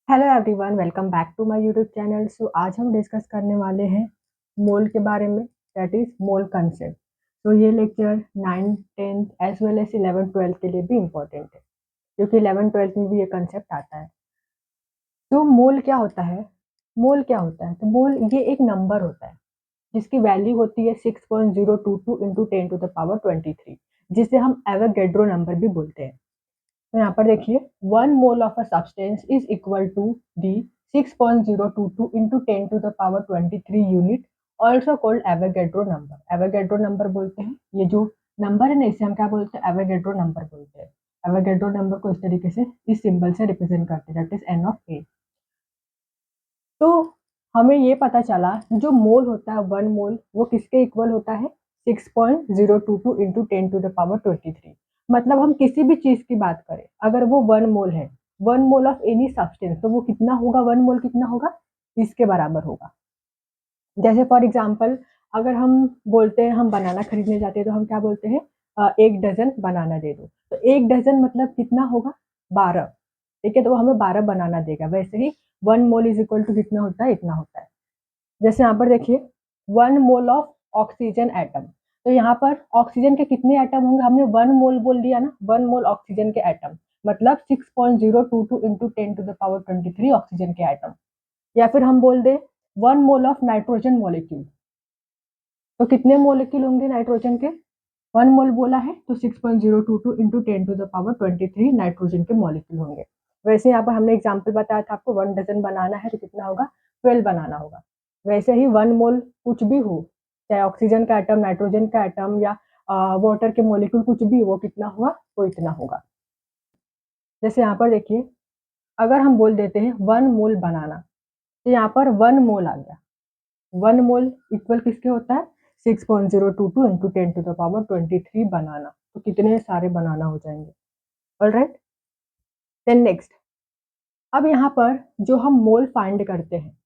Hello everyone, welcome back to my YouTube channel. So आज हम discuss करने वाले हैं मोल के बारे में, दैट इज मोल कंसेप्ट। तो ये lecture 9th 10th as well as 11th 12th के लिए भी इम्पोर्टेंट है, क्योंकि 11th 12th में भी ये कंसेप्ट आता है। तो मोल क्या होता है? मोल क्या होता है? तो मोल ये एक नंबर होता है जिसकी वैल्यू होती है 6.022 इंटू 10⁻23, जिसे हम एवोगैड्रो नंबर भी बोलते हैं। तो यहाँ पर देखिए, 1 mole of a substance is equal to the 6.022 into 10⁻23 unit, also called Avogadro number. Avogadro number बोलते हैं, ये जो नंबर है ना, इसे हम क्या बोलते हैं? एवोगैड्रो नंबर बोलते हैं। एवोगैड्रो नंबर को इस तरीके से इस सिंबल से रिप्रेजेंट करते हैं, दैट इज एन ऑफ ए। तो हमें ये पता चला जो मोल होता है 1 मोल, वो किसके इक्वल होता है? 6.022 इंटू 10⁻23। मतलब हम किसी भी चीज की बात करें, अगर वो 1 मोल है, 1 मोल ऑफ एनी सब्सटेंस, तो वो कितना होगा? 1 मोल कितना होगा? इसके बराबर होगा। जैसे फॉर एग्जाम्पल, अगर हम बोलते हैं हम बनाना खरीदने जाते हैं, तो हम क्या बोलते हैं? 1 डजन बनाना दे दो। तो 1 डजन मतलब कितना होगा? 12। ठीक है, तो वो हमें 12 बनाना देगा। वैसे ही 1 मोल इज इक्वल टू कितना होता है? इतना होता है। जैसे यहाँ पर देखिए, 1 मोल ऑफ ऑक्सीजन एटम। तो यहाँ पर ऑक्सीजन के कितने एटम होंगे? हमने 1 मोल बोल दिया ना, 1 मोल ऑक्सीजन के एटम, मतलब 6.022 इंटू 10⁻23 ऑक्सीजन के एटम। या फिर हम बोल दे 1 मोल ऑफ नाइट्रोजन मॉलिक्यूल। तो कितने मोलिक्यूल होंगे नाइट्रोजन के? 1 मोल बोला है तो 6.022 इंटू 10⁻23 नाइट्रोजन के मॉलिक्यूल होंगे। वैसे यहाँ पर हमने एग्जाम्पल बताया था आपको, 1 डजन बनाना है तो कितना होगा? 12 बनाना होगा। वैसे ही 1 मोल कुछ भी हो, चाहे ऑक्सीजन का एटम, नाइट्रोजन का एटम, या वाटर के मॉलिक्यूल, कुछ भी, वो कितना हुआ? वो इतना होगा। जैसे यहाँ पर देखिए, अगर हम बोल देते हैं 1 मोल बनाना, तो यहाँ पर 1 मोल आ गया। 1 मोल इक्वल किसके होता है? 6.022 इंटू 10⁻23 बनाना। तो कितने सारे बनाना हो जाएंगे। ऑलराइट, देन नेक्स्ट, अब यहाँ पर जो हम मोल फाइंड करते हैं,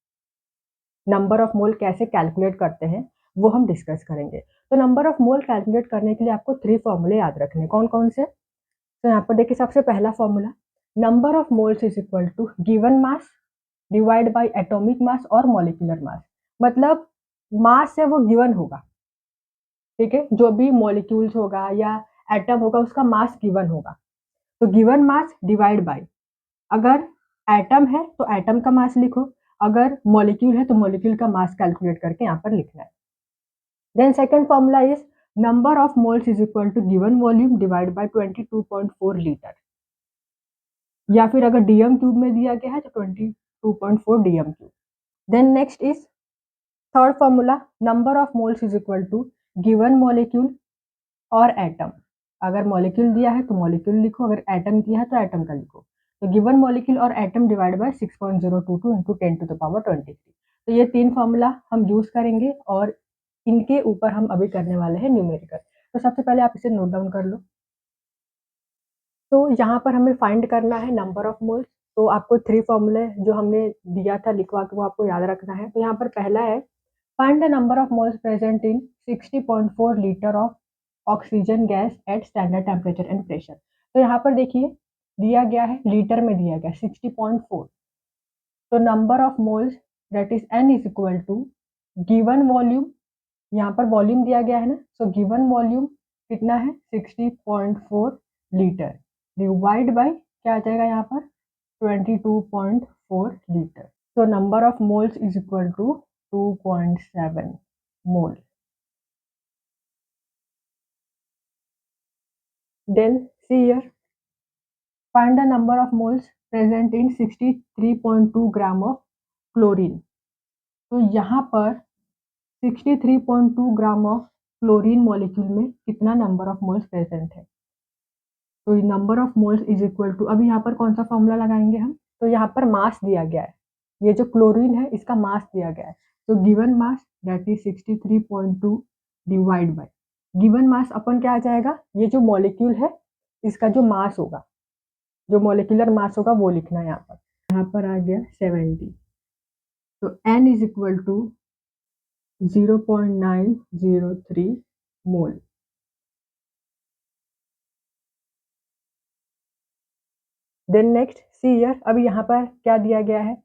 नंबर ऑफ मोल कैसे कैलकुलेट करते हैं, वो हम डिस्कस करेंगे। तो नंबर ऑफ मोल कैलकुलेट करने के लिए आपको 3 फॉर्मूले याद रखने। कौन कौन से? तो यहाँ पर देखिए, सबसे पहला formula, number of moles is equal to given mass divide by atomic mass और मॉलिक्यूलर मास। मतलब मास है वो गिवन होगा, ठीक है, जो भी मॉलिक्यूल्स होगा या एटम होगा उसका मास गिवन होगा। तो गिवन मास डिवाइड बाय, अगर एटम है तो एटम का मास लिखो, अगर मॉलिक्यूल है तो मॉलिक्यूल का मास कैलकुलेट करके यहाँ पर लिखना है। Then second formula is number of moles is equal to given volume divide by 22.4 litre, या फिर अगर डीएम क्यूब में दिया गया है तो 22.4 DM cube. Then next is third formula, number of moles is equal to given molecule और atom. अगर मॉलिक्यूल दिया है तो मॉलिक्यूल लिखो, अगर एटम दिया है तो एटम का लिखो। तो गिवन मॉलिक्यूल और एटम डिवाइड बाय 6.022 इंटू 10⁻23। तो ये 3 फॉर्मूला हम यूज करेंगे और इनके ऊपर हम अभी करने वाले हैं न्यूमेरिकल। तो सबसे पहले आप इसे नोट डाउन कर लो। तो यहाँ पर हमें फाइंड करना है नंबर ऑफ मोल्स। तो आपको 3 फॉर्मूले जो हमने दिया था लिखवा के, वो आपको याद रखना है। तो यहाँ पर पहला है, find the number of moles present in 60.4 litre of oxygen gas at standard temperature and pressure. तो यहाँ पर देखिए, दिया गया है लीटर में, दिया गया 60.4। तो number of moles that is n is equal to given volume, यहाँ पर वॉल्यूम दिया गया है ना, सो गिवन वॉल्यूम कितना है? 60.4 लीटर डिवाइड बाय क्या आ जाएगा यहाँ पर? 22.4 लीटर। तो number of moles is equal to 2.7 mole. Then see here, find the number of moles present in 63.2 gram of chlorine. तो यहाँ पर 63.2 ग्राम ऑफ क्लोरीन मॉलिक्यूल में कितना नंबर ऑफ मोल्स प्रेजेंट है? तो number of moles is equal to, अभी यहाँ पर कौन सा फॉर्मूला लगाएंगे हम? तो यहाँ पर मास दिया गया है, ये जो क्लोरीन है इसका मास दिया गया है। तो given mass that is 63.2 divide by given mass अपन क्या आ जाएगा? ये जो मॉलिक्यूल है इसका जो मास होगा, जो मॉलिक्यूलर मास होगा वो लिखना है यहाँ पर। यहाँ पर आ गया 70। तो n is equal to 0.903 mole. Then next, see here, अभी यहाँ पर क्या दिया गया है,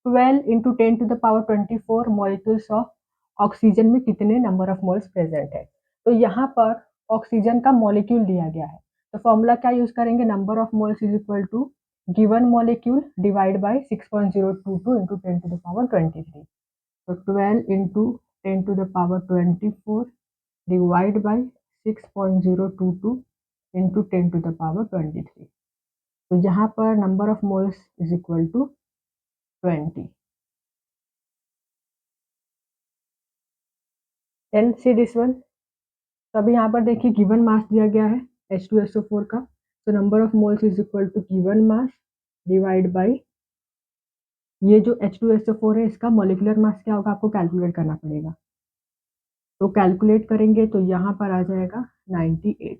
12 इंटू 10⁻24 मॉलिक्यूल्स ऑफ ऑक्सीजन में कितने नंबर ऑफ मोल्स प्रेजेंट है। तो यहाँ पर ऑक्सीजन का मॉलिक्यूल दिया गया है, तो फॉर्मूला क्या यूज करेंगे, number of moles is equal to given molecule divide by 6.022 into 10⁻23। तो 12 इंटू 10⁻24 डिवाइड बाय 6.022 इंटू 10⁻23। तो यहाँ पर number of moles is equal to 20। Then see this one. तो अभी यहाँ पर देखिए गिवन मास दिया गया है H2SO4 का, तो number of moles is equal to given mass divide by ये जो H2SO4 है इसका मॉलिक्यूलर मास क्या होगा, आपको कैलकुलेट करना पड़ेगा। तो कैलकुलेट करेंगे तो यहाँ पर आ जाएगा 98।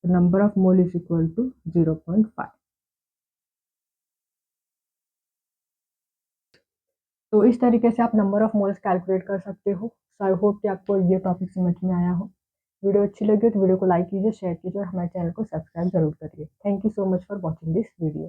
तो number of mole is equal to 0.5। तो इस तरीके से आप नंबर ऑफ मोल्स कैलकुलेट कर सकते हो। सो आई होप कि आपको ये टॉपिक समझ में आया हो। वीडियो अच्छी लगी तो वीडियो को लाइक कीजिए, शेयर कीजिए और हमारे चैनल को सब्सक्राइब जरूर करिए। Thank you so much for watching this video.